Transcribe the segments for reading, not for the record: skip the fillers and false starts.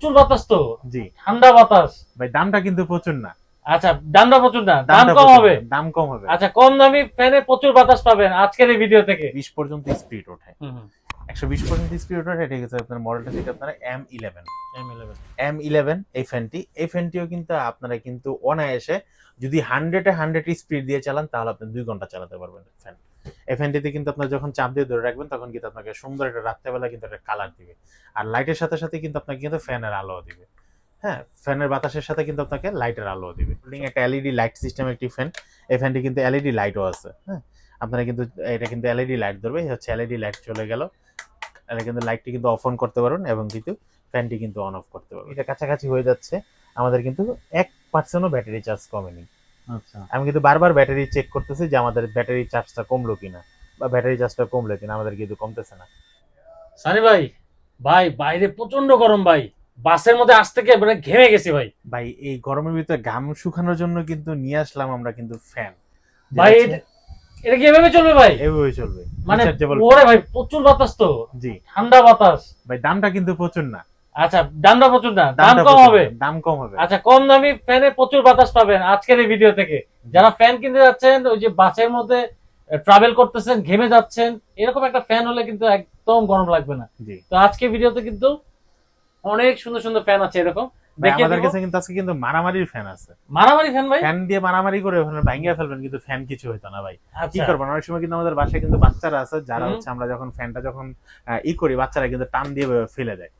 প্রচুর বাতাস তো। জি ঠান্ডা বাতাস ভাই, দামটা কিন্তু প্রচুর না। আচ্ছা, দামটা প্রচুর না, দাম দামটা কম প্রচুর হবে। না, দাম কম হবে। আচ্ছা, কম দামি ফ্যানে প্রচুর বাতাস পাবেন আজকের এই ভিডিও থেকে। 20 পর্যন্ত স্পিড ওঠে, 120 পর্যন্ত স্পিড ওঠে। এটা হচ্ছে আপনার মডেলটা থেকে আপনারা M11 M11 এই ফ্যানটিও কিন্তু আপনারা কিন্তু অনায়াসে যদি 100 স্পিড দিয়ে চালান তাহলে আপনি 2 ঘন্টা চালাতে পারবেন ফ্যান। এই ফ্যানটিতে কিন্তু আপনার যখন চাপ দিয়ে ধরে রাখবেন তখন কিন্তু আপনাকে সুন্দর একটা রাত্রেবেলা কিন্তু একটা কালার দিবে, আর লাইটের সাথে সাথে কিন্তু আপনাকে কিন্তু ফ্যানের আলো দিবে। হ্যাঁ, ফ্যানের বাতাসের সাথে কিন্তু আপনাকে লাইটের আলো দিবে। একটা এলইডি লাইট সিস্টেম একটি ফ্যান। এই ফ্যানটি কিন্তু এলইডি লাইটও আছে। হ্যাঁ, আপনারা কিন্তু এটা কিন্তু এলইডি লাইট ধরবে, হচ্ছে এলইডি লাইট চলে গেল, এটা কিন্তু লাইটটি কিন্তু অফ অন করতে পারবেন এবং কিন্তু ফ্যানটি কিন্তু অন অফ করতে পারবেন। এটা কাছাকাছি হয়ে যাচ্ছে, আমাদের কিন্তু 1% ব্যাটারি চার্জ কমেনি। আচ্ছা, আমি কিন্তু বারবার ব্যাটারি চেক করতেছি যে আমাদের ব্যাটারি চার্জটা কমলো কিনা বা ব্যাটারি চার্জটা কমলো কিনা, আমাদের কিন্তু কমতেছে না। সানি ভাই, ভাই বাইরে প্রচন্ড গরম ভাই, বাসের মধ্যে আজ থেকে মানে ঘেমে গেছি ভাই। ভাই এই গরমের ভিতরে ঘাম শুকানোর জন্য কিন্তু নিয়ে আসলাম আমরা কিন্তু ফ্যান। ভাই এটা কি এভাবে চলবে ভাই? এভাবে চলবে, মানে রিচার্জেবল। ওরে ভাই প্রচুর বাতাস তো। জি, ঠান্ডা বাতাস। ভাই দামটা কিন্তু প্রচুর না। আচ্ছা, দামটা প্রচুর না, দাম দামটা কম প্রচুর হবে। না, দাম কম হবে। আচ্ছা, কম দামি ফ্যানে প্রচুর বাতাস পাবেন আজকের এই ভিডিও থেকে। যারা ফ্যান কিনতে যাচ্ছেন, ওই যে বাসের মধ্যে ট্রাভেল করতেছেন, ঘেমে যাচ্ছেন, এরকম একটা ফ্যান হলে কিন্তু একদম গরম লাগবে না। জি, তো আজকে ভিডিওতে কিন্তু অনেক সুন্দর সুন্দর ফ্যান আছে এরকম। ভাই দেখিয়ে আমাদের দিব। কাছে কিন্তু আজকে কিন্তু মারামারির ফ্যান আছে। মারামারি ফ্যান ভাই? ফ্যান দিয়ে মারামারি করে ওখানে ভাঙিয়ে ফেলবেন, কিন্তু ফ্যান কিছু হইতো না ভাই। কি আচ্ছা, করবেন, অনেক সময় কিন্তু আমাদের বাসায় কিন্তু বাচ্চারা আছে যারা হুম। হচ্ছে আমরা যখন ফ্যানটা যখন করি, বাচ্চারা কিন্তু টান দিয়ে এভাবে ফেলে দেয়।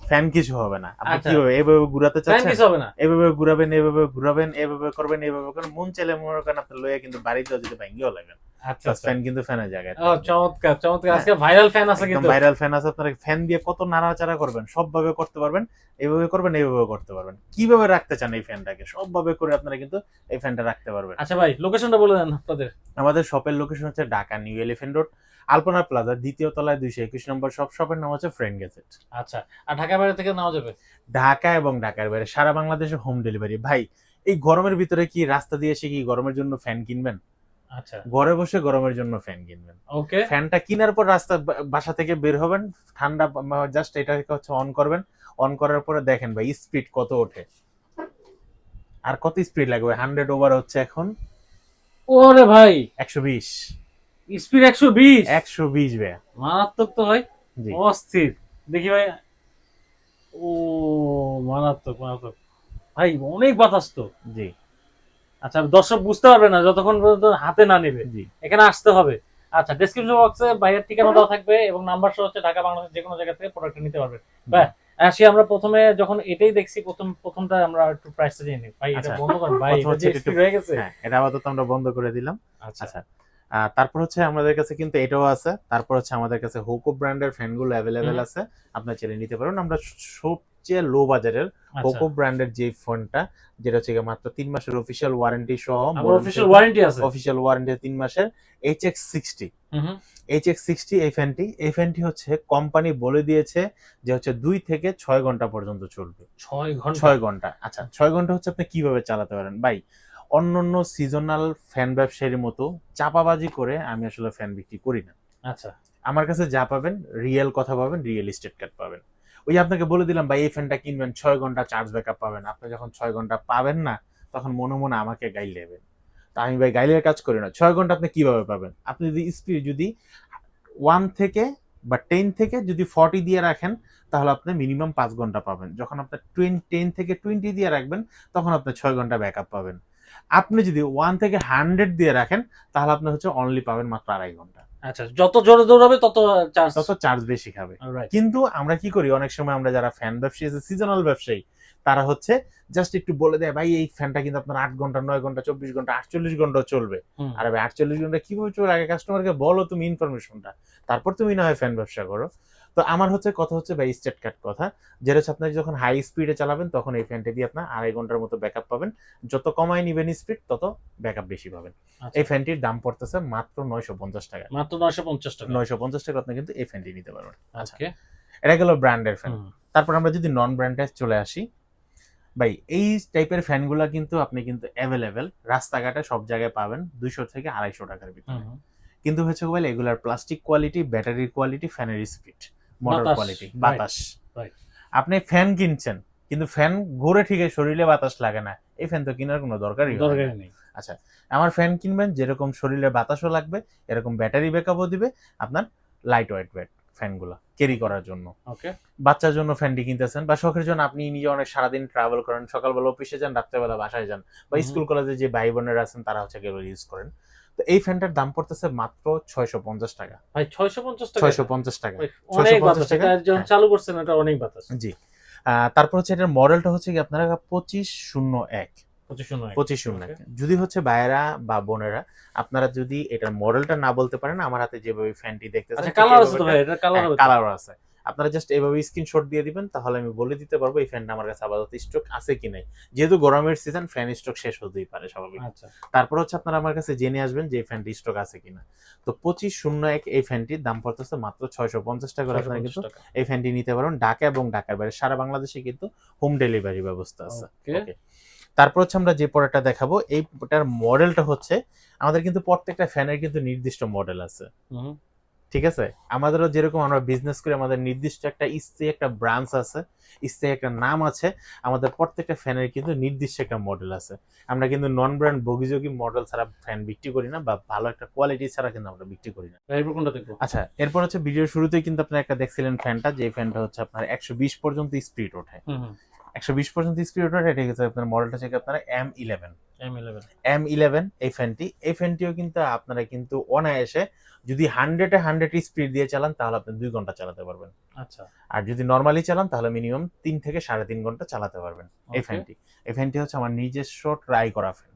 ফ্যান কিছু হবে না। আপনি আচ্ছা। কিভাবে এভাবে ঘুরাতে ফ্যান চাচ্ছেন, কিছু হবে না। এভাবে ঘুরাবেন, এভাবে ঘুরাবেন, এভাবে করবেন, এভাবে করেন, মন চাইলে মনে করেন আপনি লয়ে কিন্তু বাড়িতেও যদি ভাঙিয়েও লাগবেন। আচ্ছা, আচ্ছা। ফ্যান কিন্তু ফ্যানের জায়গায় ও চমৎকার চমৎকার, আজকে ভাইরাল ফ্যান আছে কিন্তু। ভাইরাল ফ্যান আছে। আপনারা ফ্যান দিয়ে কত নাড়াচাড়া করবেন, সবভাবে করতে পারবেন। এইভাবে করবেন, এইভাবে করতে পারবেন। কিভাবে রাখতে চান এই ফ্যানটাকে, সবভাবে করে আপনারা কিন্তু এই ফ্যানটা রাখতে পারবেন। আচ্ছা ভাই, লোকেশনটা বলে দেন আপনাদের। আমাদের শপের লোকেশন হচ্ছে ঢাকা নিউ এলিফ্যান্ট রোড, আলপনা প্লাজা, দ্বিতীয় তলায় 221 নম্বর শপ। শপের নাম হচ্ছে ফ্রেন্ড গ্যাজেট। আচ্ছা, আর ঢাকা বাইরে থেকে নেওয়া যাবে? ঢাকা এবং ঢাকার বাইরে সারা বাংলাদেশে হোম ডেলিভারি। ভাই এই গরমের ভিতরে কি রাস্তা দিয়ে এসে কি গরমের জন্য ফ্যান কিনবেন? আচ্ছা, ঘরে বসে গরমের জন্য ফ্যান কিনবেন। ওকে। ফ্যানটা কেনার পর বাসা থেকে বের হবেন, ঠান্ডা জাস্ট এটাকে হচ্ছে অন করবেন। অন করার পরে দেখেন ভাই স্পিড কত ওঠে, আর কত স্পিড লাগবে। 100 ওভার হচ্ছে এখন ওরে ভাই, 120। স্পিড 120? 120 ভাই। মারাত্মক তো ভাই, জি অস্থির। দেখি ভাই, ও মারাত্মক মারাত্মক ভাই, অনেক বাতাস তো। জি আচ্ছা, দর্শক বুঝতে পারবে না যতক্ষণ পর্যন্ত হাতে না নেবে, জি এখানে আসতে হবে। আচ্ছা, ডেসক্রিপশন বক্সে ভাইয়ের ঠিকানা দেওয়া থাকবে এবং নাম্বার সহ হচ্ছে ঢাকা বাংলাদেশ যে কোনো জায়গা থেকে প্রোডাক্ট নিতে পারবে। ভাই আসি, আমরা প্রথমে যখন এটাই দেখছি, প্রথমটা আমরা একটু প্রাইসটা জেনে নিই। ভাই এটা আচ্ছা, বন্ধ করেন ভাই, প্রথম এটা যে হচ্ছে স্পিড হয়ে গেছে। হ্যাঁ, এটা আপাতত আমরা বন্ধ করে দিলাম। আচ্ছা, আচ্ছা, তারপর হচ্ছে আমাদের কাছে কিন্তু এটাও আছে। তারপর হচ্ছে আমাদের কাছে হোকো ব্র্যান্ডের ফ্যানগুলো অ্যাভেলেবেল আছে, আপনারা চাইলে নিতে পারেন। আমরা সবচেয়ে লো বাজারের হোকো ব্র্যান্ডের যে ফোনটা, যেটা হচ্ছে মাত্র 3 মাসের অফিসিয়াল ওয়ারেন্টি সহ, আমার অফিশিয়াল ওয়ারেন্টি আছে। অফিসিয়াল ওয়ারেন্টি 3 মাসের, HX60। HX60 এই ফ্যানটি হচ্ছে কোম্পানি বলে দিয়েছে যে হচ্ছে 2 থেকে 6 ঘন্টা পর্যন্ত চলবে। 6 ঘন্টা? 6 ঘন্টা। আচ্ছা, 6 ঘন্টা হচ্ছে আপনি কিভাবে চালাতে পারেন ভাই। অন্যান্য সিজনাল ফ্যান ব্যবসায়ীর মতো চাপাবাজি করে আমি আসলে ফ্যান বিক্রি করি না। আচ্ছা, আমার কাছে যা পাবেন রিয়েল কথা পাবেন, রিয়েল স্টেট কার্ড পাবেন। ওই যে আপনাকে বলে দিলাম ভাই এই ফ্যানটা কিনবেন 6 ঘন্টা চার্জ ব্যাকআপ পাবেন। আপনি যখন 6 ঘন্টা পাবেন না, তখন মনে মনে আমাকে গাইল দেবেন। তা আমি ভাই গাইলের কাজ করি না। 6 ঘন্টা আপনি কিভাবে পাবেন? আপনি যদি স্পিড যদি 1 থেকে বা 10 থেকে যদি 40 দিয়ে রাখেন, তাহলে আপনি মিনিমাম 5 ঘন্টা পাবেন। যখন আপনি 10 থেকে 20 দিয়ে রাখবেন, তখন আপনি 6 ঘন্টা ব্যাকআপ পাবেন। আপনি যদি 1 থেকে 100 দিয়ে রাখেন, তাহলে আপনি হচ্ছে অনলি পাবেন মাত্র 2.5 ঘন্টা। আচ্ছা, যত জোরে দৌড়াবে তত চার্জ, তত চার্জ বেশি খাবে। অলরাইট। কিন্তু আমরা কি করি, অনেক সময় আমরা যারা ফ্যান ব্যবসায়ী আছে, সিজনাল ব্যবসায়ী, তারা হচ্ছে জাস্ট একটু বলে দেয় ভাই এই ফ্যানটা কিন্তু আপনার 8 ঘন্টা, 9 ঘন্টা, 24 ঘন্টা, 48 ঘন্টা চলবে। আরে ভাই 48 ঘন্টা কিভাবে চলবে? আগে কাস্টমারকে বলো তুমি ইনফরমেশনটা, তারপর তুমি না হয় ফ্যান ব্যবসা করো। তো আমার হচ্ছে কথা হচ্ছে ভাই স্টেট কাট কথা, যেটা হচ্ছে আপনার যখন হাই স্পিডে চালাবেন তখন এই ফ্যানটা দিয়ে আপনার 2.5 ঘন্টার মতো ব্যাকআপ পাবেন। যত কমায় নিবেন স্পিড, তত ব্যাকআপ বেশি পাবেন। এই ফ্যানটির দাম পড়তেছে মাত্র 950 টাকা। মাত্র 950 টাকা? 950 টাকা আপনি কিন্তু এই ফ্যানটি নিতে পারবেন। আচ্ছা, ওকে। এটা গেল ব্র্যান্ডের ফ্যান। তারপর আমরা যদি নন ব্র্যান্ডে চলে আসি, ভাই এই টাইপের ফ্যানগুলা কিন্তু আপনি কিন্তু অ্যাভেলেবেল রাস্তাঘাটে সব জায়গায় পাবেন 200 থেকে 250 টাকার ভিতরে। কিন্তু হচ্ছে বলে এগুলার প্লাস্টিক কোয়ালিটি, ব্যাটারির কোয়ালিটি, ফ্যানের স্পিড, মোটর কোয়ালিটি, বাতাস। আপনি ফ্যান কিনছেন, কিন্তু ফ্যান ঘুরে ঠিকই শরীরে বাতাস লাগে না, এই ফ্যান তো কেনার কোনো দরকারই হয় না। দরকারই নেই। আচ্ছা, আমার ফ্যান কিনবেন যেরকম শরীরে বাতাসও লাগবে, এরকম ব্যাটারি ব্যাকআপও দিবে, আপনার লাইট ওয়েট ফ্যানগুলো ক্যারি করার জন্য। ওকে। বাচ্চার জন্য ফ্যানটি কিনতেছেন বা শখের জন্য, আপনি নিজে অনেক সারাদিন ট্রাভেল করেন, সকালবেলা অফিসে যান, রাত্রেবেলা বাসায় যান, বা স্কুল কলেজে যে ভাই বোনেরা আছেন তারা হচ্ছে এগুলো ইউজ করেন। তো এই ফ্যানটার দাম পড়তেছে মাত্র 650 টাকা। ভাই 650 টাকা? 650 টাকা, অনেক 650 বাতাস, টাকা। এটা যখন হ্যাঁ, চালু করছেন এটা অনেক বাতাস। জি। তারপর হচ্ছে এটার মডেলটা হচ্ছে কি আপনারা 2501। 2501 যদি হচ্ছে ভাইয়েরা বা বোনেরা আপনারা যদি এটার মডেলটা না বলতে পারেন, আমার হাতে যেভাবে ফ্যানটি দেখতেছেন আচ্ছা, কালার আছে তো ভাই, এটা কালার হবে? কালার আছে, আপনারা জাস্ট এইভাবে স্ক্রিনশট দিয়ে দিবেন, তাহলে আমি বলে দিতে পারবো এই ফ্যানটা আমার কাছে আপাতত স্টক আছে কি নাই, যেহেতু গরমের সিজন ফ্যান স্টক শেষ হতেই পারে স্বাভাবিক। আচ্ছা, তারপর হচ্ছে আপনারা আমার কাছে জেনে আসবেন যে এই ফ্যানটি স্টক আছে কিনা। তো 2501 এই ফ্যানটির দাম পড়তেছে মাত্র 650 টাকা করে। আপনারা কিন্তু এই ফ্যানটি নিতে পারেন ঢাকা এবং ঢাকার বাইরে সারা বাংলাদেশে কিন্তু হোম ডেলিভারি ব্যবস্থা আছে। ওকে। তারপর হচ্ছে আমরা যে প্রোডাক্টটা দেখাবো, এইটার মডেলটা হচ্ছে, আমাদের কিন্তু প্রত্যেকটা ফ্যানের কিন্তু নির্দিষ্ট মডেল আছে, ঠিক আছে? আমাদেরও যেরকম আমরা বিজনেস করি, আমাদের নির্দিষ্ট একটা স্থায়ী একটা ব্রাঞ্চ আছে, স্থায়ী একটা নাম আছে, আমাদের প্রত্যেকটা ফ্যানের কিন্তু নির্দিষ্ট একটা মডেল আছে। আমরা কিন্তু নন ব্র্যান্ড বগিযোগী মডেল ছাড়া ফ্যান বিক্রি করি না, বা ভালো একটা কোয়ালিটি ছাড়া কিন্তু আমরা বিক্রি করি না। এরপর কোনটা দেখবো? আচ্ছা, এরপর হচ্ছে ভিডিওর শুরুতেই কিন্তু আপনারা একটা দেখছিলেন ফ্যানটা, যে ফ্যানটা হচ্ছে আপনার 120 পর্যন্ত স্পিড ওঠে। 120 পর্যন্ত স্পিড ওঠে, এটা হচ্ছে আপনার মডেলটা হচ্ছে আপনার M11। এই ফ্যানটিও কিন্তু আপনারা কিন্তু অনায়াসে যদি 100 স্পিড দিয়ে চালান তাহলে আপনি 2 ঘন্টা চালাতে পারবেন। আচ্ছা। আর যদি নরমালি চালান তাহলে মিনিমাম 3 থেকে 3.5 ঘন্টা চালাতে পারবেন এই ফ্যানটি হচ্ছে আমার নিজস্ব ট্রাই করা ফ্যান,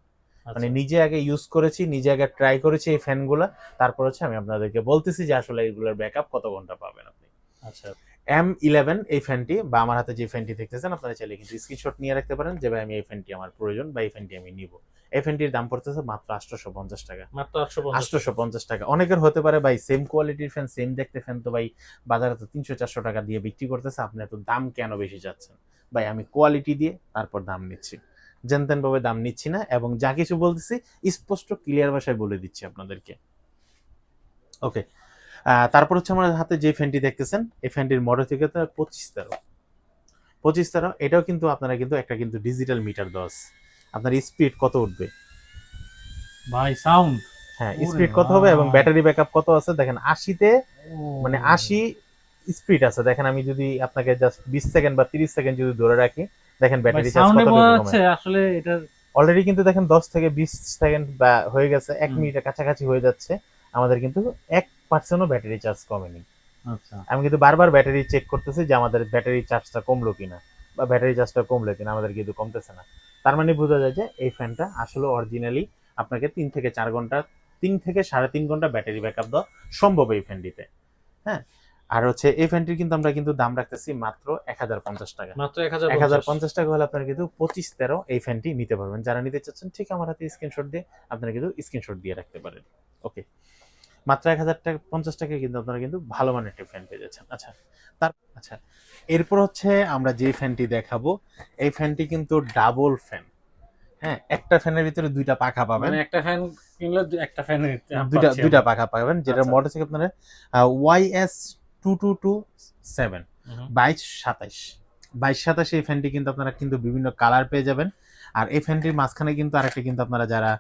মানে নিজে আগে ইউজ করেছি, নিজে আগে ট্রাই করেছি এই ফ্যানগুলা, তারপর হচ্ছে আমি আপনাদেরকে বলতেছি যে আসলে এগুলোর ব্যাকআপ কত ঘন্টা পাবেন আপনি। আচ্ছা, M11 এই ফ্যানটি, বা আমার হাতে যে ফ্যানটি দেখতেছেন, আপনারা চাইলে কিন্তু স্ক্রিনশট নিয়ে রাখতে পারেন যে ভাই আমি এই ফ্যানটি আমার প্রয়োজন বা এই ফ্যানটি আমি নিব। এই ফ্যানটির দাম পড়তেছে মাত্র 850 টাকা। মাত্র 850? 850 টাকা। অনেকের হতে পারে ভাই সেম কোয়ালিটির ফ্যান, সেম দেখতে ফ্যান তো ভাই বাজারে তো 300-400 টাকা দিয়ে বিক্রি করতেছে, আপনি এত দাম কেন বেশি যাচ্ছেন? ভাই আমি কোয়ালিটি দিয়ে তারপর দাম নিচ্ছি, জেনতেন ভাবে দাম নিচ্ছি না, এবং যা কিছু বলতেছি স্পষ্ট ক্লিয়ার ভাষায় বলে দিচ্ছি আপনাদেরকে। ওকে। তারপর হচ্ছে আমার হাতে যে ফ্যানটি দেখতেছেন, এই ফ্যানটির মডেল থেকে 2513। এটাও কিন্তু আপনারা কিন্তু একটা কিন্তু ডিজিটাল মিটার দেওয়া আছে, আপনার স্পিড কত উঠবে ভাই, সাউন্ড, হ্যাঁ স্পিড কত হবে এবং ব্যাটারি ব্যাকআপ কত আছে দেখেন। 80-তে মানে 80 স্পিড আছে দেখেন। আমি যদি আপনাকে জাস্ট 20 সেকেন্ড বা 30 সেকেন্ড যদি ধরে রাখি, দেখেন ব্যাটারি চার্জ কত আছে আসলে। এটা অলরেডি কিন্তু দেখেন 10 থেকে 20 সেকেন্ড বা হয়ে গেছে, 1 মিনিটের কাছাকাছি হয়ে যাচ্ছে, আমাদের কিন্তু 1% ব্যাটারি চার্জ কমেনি। আচ্ছা, আমি কিন্তু বারবার ব্যাটারি চেক করতেছি যে আমাদের ব্যাটারি চার্জটা কমলো কিনা, বা ব্যাটারি চার্জটা কমলো কিনা, আমাদের কিন্তু কমতেছে না। তার মানে বোঝা যায় যে এই ফ্যানটা আসলে অরিজিনালি আপনাকে 3 থেকে 4 ঘন্টা, 3 থেকে 3.5 ঘন্টা ব্যাটারি ব্যাকআপ দেওয়া সম্ভব এই ফ্যানটিতে। হ্যাঁ, আর হচ্ছে এই ফ্যানটির কিন্তু আমরা কিন্তু দাম রাখতেছি মাত্র 1050 টাকা। মাত্র 1050 টাকা হলে আপনারা কিন্তু 2513 এই ফ্যানটি নিতে পারবেন। যারা নিতে চাচ্ছেন ঠিক আমার হাতে স্ক্রিনশট দিয়ে আপনারা কিন্তু স্ক্রিনশট দিয়ে রাখতে পারেন। ওকে, মাত্র 1050 টাকায় কিন্তু আপনারা কিন্তু ভালো মানের একটা ফ্যান পেয়ে যাচ্ছেন। আচ্ছা, এরপর হচ্ছে আমরা যে ফ্যানটি দেখাবো, এই ফ্যানটি কিন্তু ডাবল ফ্যান। হ্যাঁ, একটা ফ্যানের ভিতরে দুইটা পাখা পাবেন, মানে একটা ফ্যান কিনলে একটা ফ্যানের দুইটা পাখা পাবেন, যেটা মডেল থেকে আপনারা YS2227 2227 এই ফ্যানটি কিন্তু আপনারা কিন্তু বিভিন্ন কালার পেয়ে যাবেন। আর এই ফ্যানটির মাঝখানে কিন্তু আরেকটা কিন্তু আপনারা যারা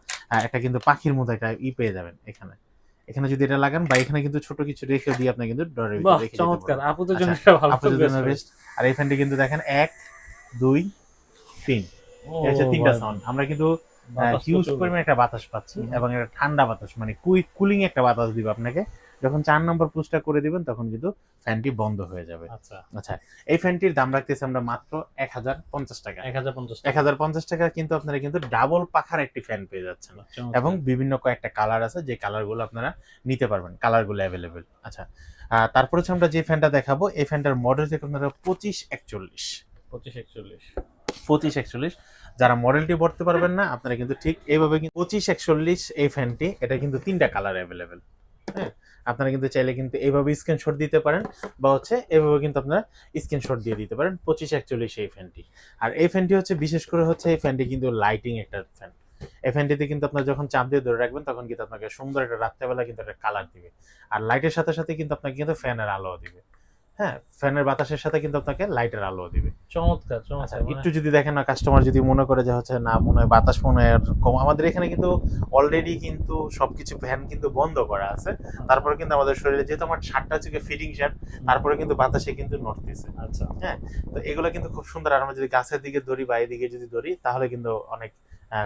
একটা কিন্তু পাখির মতো একটা পেয়ে যাবেন এখানে। এখানে যদি এটা লাগান বা এখানে কিন্তু ছোট কিছু রেখে দিয়ে আপনি কিন্তু ডরে রেখে দিতে চমৎকার, পারবেন। আপুদের জন্য এটা ভালো, আপুদের জন্য বেস্ট। আর এই ফ্যানটি কিন্তু দেখেন 1 2 3 এই হচ্ছে তিনটা সাউন্ড। আমরা কিন্তু হিউজ পরিমাণে একটা বাতাস পাচ্ছি এবং একটা ঠান্ডা বাতাস, মানে কুলিং একটা বাতাস দিবে আপনাকে। যখন 4 নম্বর পুশটা করে দিবেন তখন কিন্তু ফ্যানটি বন্ধ হয়ে যাবে। আচ্ছা, এই ফ্যানটির দাম রাখতেছি আমরা মাত্র 1050 টাকা। 1050 টাকা কিন্তু আপনারা কিন্তু ডাবল পাখার একটি ফ্যান পেয়ে যাচ্ছেন, এবং বিভিন্ন কয়েকটা কালার আছে, যে কালারগুলো আপনারা নিতে পারবেন, কালারগুলো অ্যাভেলেবেল। আচ্ছা, তারপর হচ্ছে আমরা যে ফ্যানটা দেখাবো, এই ফ্যানটার মডেল থেকে আপনারা 2541। যারা মডেলটি পড়তে পারবেন না আপনারা কিন্তু ঠিক এইভাবে 2541 এই ফ্যানটি, এটা কিন্তু 3টা কালার অ্যাভেলেবেল। হ্যাঁ, আপনারা কিন্তু চাইলে কিন্তু এইভাবে স্ক্রিনশট দিতে পারেন, বা হচ্ছে এইভাবে কিন্তু আপনারা স্ক্রিনশট দিয়ে দিতে পারেন 2541 এই ফ্যানটি। আর এই ফ্যানটি হচ্ছে বিশেষ করে হচ্ছে এই ফ্যানটি কিন্তু লাইটিং একটা ফ্যান। এই ফ্যানটিতে কিন্তু আপনার যখন চাপ দিয়ে ধরে রাখবেন তখন কিন্তু আপনাকে সুন্দর একটা রাত্রেবেলা কিন্তু একটা কালার দিবে, আর লাইটের সাথে সাথে কিন্তু আপনাকে কিন্তু ফ্যানের আলো দিবে। হ্যাঁ, ফ্যানের বাতাসের সাথে কিন্তু আপনাকে লাইটের আলো দিবে। চমৎকার আচ্ছা, চমৎকার একটু যদি দেখেন না, কাস্টমার যদি মনে করে যে হচ্ছে না মনে হয় বাতাস মনে হয় আর কম, আমাদের এখানে কিন্তু অলরেডি কিন্তু সবকিছু ফ্যান কিন্তু বন্ধ করা আছে, তারপরে কিন্তু আমাদের শরীরে যেহেতু আমার শার্টটা হচ্ছে ফিটিং শার্ট, তারপরে কিন্তু বাতাসে কিন্তু নড়তেছে। আচ্ছা হ্যাঁ, তো এগুলো কিন্তু খুব সুন্দর। আর আমরা যদি গাছের দিকে ধরি বা এদিকে যদি ধরি তাহলে কিন্তু অনেক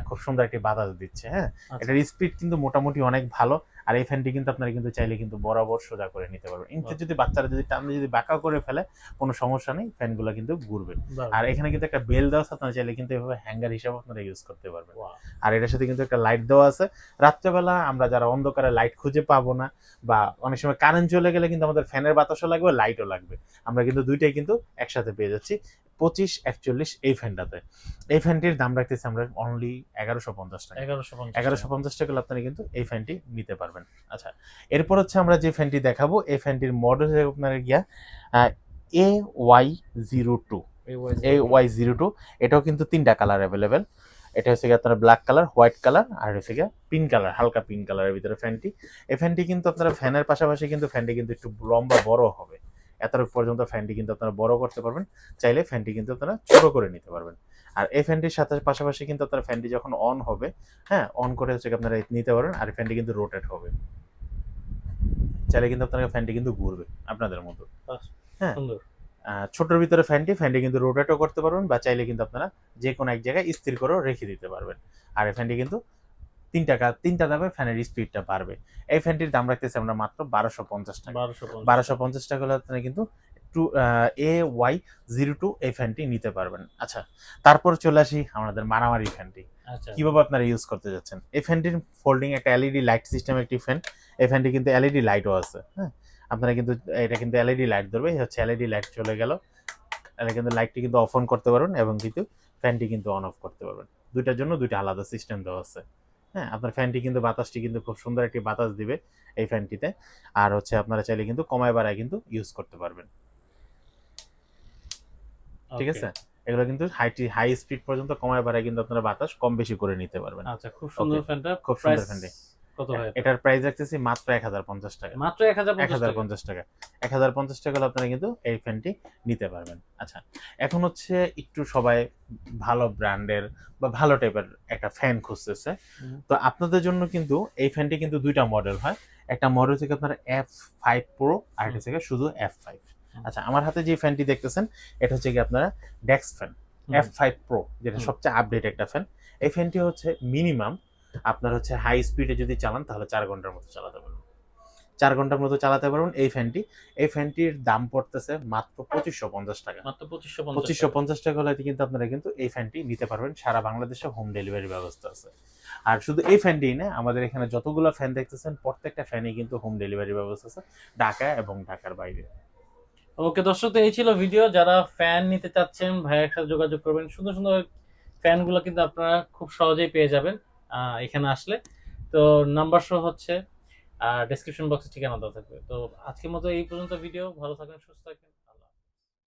খুব সুন্দর একটি বাতাস দিচ্ছে। হ্যাঁ, এটার স্পিড কিন্তু মোটামুটি অনেক ভালো। আর এই ফ্যানটি কিন্তু আপনারা কিন্তু চাইলে কিন্তু বরাবর সোজা করে নিতে পারবেন। ইনকেস যদি বাচ্চারা যদি টান দিয়ে যদি বাঁকা করে ফেলে কোনো সমস্যা নেই, ফ্যানগুলো কিন্তু ঘুরবে। আর এখানে কিন্তু একটা বেল দেওয়া আছে, আপনারা চাইলে কিন্তু এভাবে হ্যাঙ্গার হিসাবে আপনারা ইউজ করতে পারবেন। আর এটার সাথে কিন্তু একটা লাইট দেওয়া আছে। রাত্রেবেলা আমরা যারা অন্ধকারে লাইট খুঁজে পাবো না, বা অনেক সময় কারেন্ট চলে গেলে কিন্তু আমাদের ফ্যানের বাতাসও লাগবে, লাইটও লাগবে, আমরা কিন্তু দুইটাই কিন্তু একসাথে পেয়ে যাচ্ছি 2541 এই ফ্যানটাতে। এই ফ্যানটির দাম রাখতেছি আমরা অনলি 1150 টাকা। 1150 টাকা আপনারা কিন্তু এই ফ্যানটি নিতে পারবেন। আচ্ছা, এরপর হচ্ছে আমরা যে ফ্যানটি দেখাবো, এই ফ্যানটির মডেল হচ্ছে আপনার গিয়া AY02। AY02 এটাও কিন্তু 3টা কালার অ্যাভেলেবেল। এটা হচ্ছে গিয়ে আপনার ব্ল্যাক কালার, হোয়াইট কালার, আর হচ্ছে গিয়ে পিঙ্ক কালার, হালকা পিঙ্ক কালারের ভিতরে ফ্যানটি। এই ফ্যানটি কিন্তু আপনারা ফ্যানের পাশাপাশি কিন্তু ফ্যানটি কিন্তু একটু লম্বা বড় হবে, এতটুকু পর্যন্ত ফ্যানটি কিন্তু আপনারা বড় করতে পারবেন, চাইলে ফ্যানটি কিন্তু আপনারা ছোট করে নিতে পারবেন। আর এই ফ্যানটির সাথে পাশাপাশি কিন্তু আপনারা ফ্যানটি যখন অন হবে, হ্যাঁ, অন করে হচ্ছে আপনারা নিতে পারবেন। আর ফ্যানটি কিন্তু রোটেট হবে, চাইলে কিন্তু আপনার ফ্যানটি কিন্তু ঘুরবে আপনাদের মতো। হ্যাঁ, ছোটর ভিতরে ফ্যানটি কিন্তু রোটেটও করতে পারবেন, বা চাইলে কিন্তু আপনারা যে কোনো এক জায়গায় স্থির করেও রেখে দিতে পারবেন। আর এই ফ্যানটি কিন্তু 3টা দামে ফ্যানের স্পিডটা বাড়বে। এই ফ্যানটির দাম রাখতেছি আমরা মাত্র 1250 টাকা। 1250 টাকা হলে আপনারা কিন্তু AY02 এই ফ্যানটি নিতে পারবেন। আচ্ছা, তারপর চলে আসি আমাদের মারামারি ফ্যানটি। কিভাবে আপনারা ইউজ করতে যাচ্ছেন। এই ফ্যানটির ফোল্ডিং একটা এলইডি লাইট সিস্টেম একটি ফ্যান। এই ফ্যানটি কিন্তু এলইডি লাইটও আছে। হ্যাঁ, আপনারা কিন্তু এটা কিন্তু এলইডি লাইট ধরবে, হচ্ছে এলইডি লাইট চলে গেল, এটা কিন্তু লাইটটি কিন্তু অফ অন করতে পারবেন, এবং কিন্তু ফ্যানটি কিন্তু অন অফ করতে পারবেন। দুইটার জন্য দুইটা আলাদা সিস্টেম দেওয়া আছে। হ্যাঁ, আপনার ফ্যানটি কিন্তু বাতাসটি কিন্তু খুব সুন্দর একটি বাতাস দিবে এই ফ্যানটিতে। আর হচ্ছে আপনারা চাইলে কিন্তু কমায় বাড়ায় কিন্তু ইউজ করতে পারবেন। ঠিক আছে, এগুলো কিন্তু হাই স্পিড পর্যন্ত কমায় বাড়ায় কিন্তু আপনারা বাতাস কম বেশি করে নিতে পারবেন। আচ্ছা, খুব সুন্দর ফ্যানটা। খুব সুন্দর ফ্যানটি। কত হয় এটার প্রাইস রাখতেছি মাত্র 1050 টাকা। মাত্র 1050 টাকা। 1050 টাকা হলে আপনারা কিন্তু এই ফ্যানটি নিতে পারবেন। আচ্ছা, এখন হচ্ছে একটু সবাই ভালো ব্র্যান্ডের বা ভালো টাইপের একটা ফ্যান খুঁজতেছে। তো আপনাদের জন্য কিন্তু এই ফ্যানটি কিন্তু দুইটা মডেল হয়। একটা মডেল থেকে আপনার F5 Pro, আর এটা থেকে শুধু F5। আচ্ছা, আমার হাতে যে ফ্যানটি দেখতেছেন এটা হচ্ছে কি আপনারা ডেক্স ফ্যান F5 Pro, যেটা সবচেয়ে আপডেট একটা ফ্যান। এই ফ্যানটি হচ্ছে মিনিমাম আপনার হচ্ছে হাই স্পিডে যদি চালান তাহলে 4 ঘন্টার মতো চালাতে পারবেন। 4 ঘন্টার মতো চালাতে পারবেন এই ফ্যানটি। এই ফ্যানটির দাম পড়তেছে মাত্র 2550 টাকা। মাত্র 2550 টাকা হলে কিন্তু আপনারা কিন্তু এই ফ্যানটি নিতে পারবেন। সারা বাংলাদেশে হোম ডেলিভারি ব্যবস্থা আছে। আর শুধু এই ফ্যানটি না, আমাদের এখানে যতগুলো ফ্যান দেখতেছেন প্রত্যেকটা ফ্যানে কিন্তু হোম ডেলিভারি ব্যবস্থা আছে, ঢাকা এবং ঢাকার বাইরে। ওকে দর্শক, তো এই ছিল ভিডিও। যারা ফ্যান নিতে চাচ্ছেন ভাইয়ের সাথে যোগাযোগ করবেন। সুন্দর সুন্দর ফ্যানগুলো কিন্তু আপনারা খুব সহজেই পেয়ে যাবেন এখানে আসলে। তো নাম্বার শো হচ্ছে, ডেসক্রিপশন বক্সে ঠিকানা দেওয়া থাকবে। তো আজকের মতো এই পর্যন্ত ভিডিও। ভালো থাকবেন, সুস্থ থাকবেন।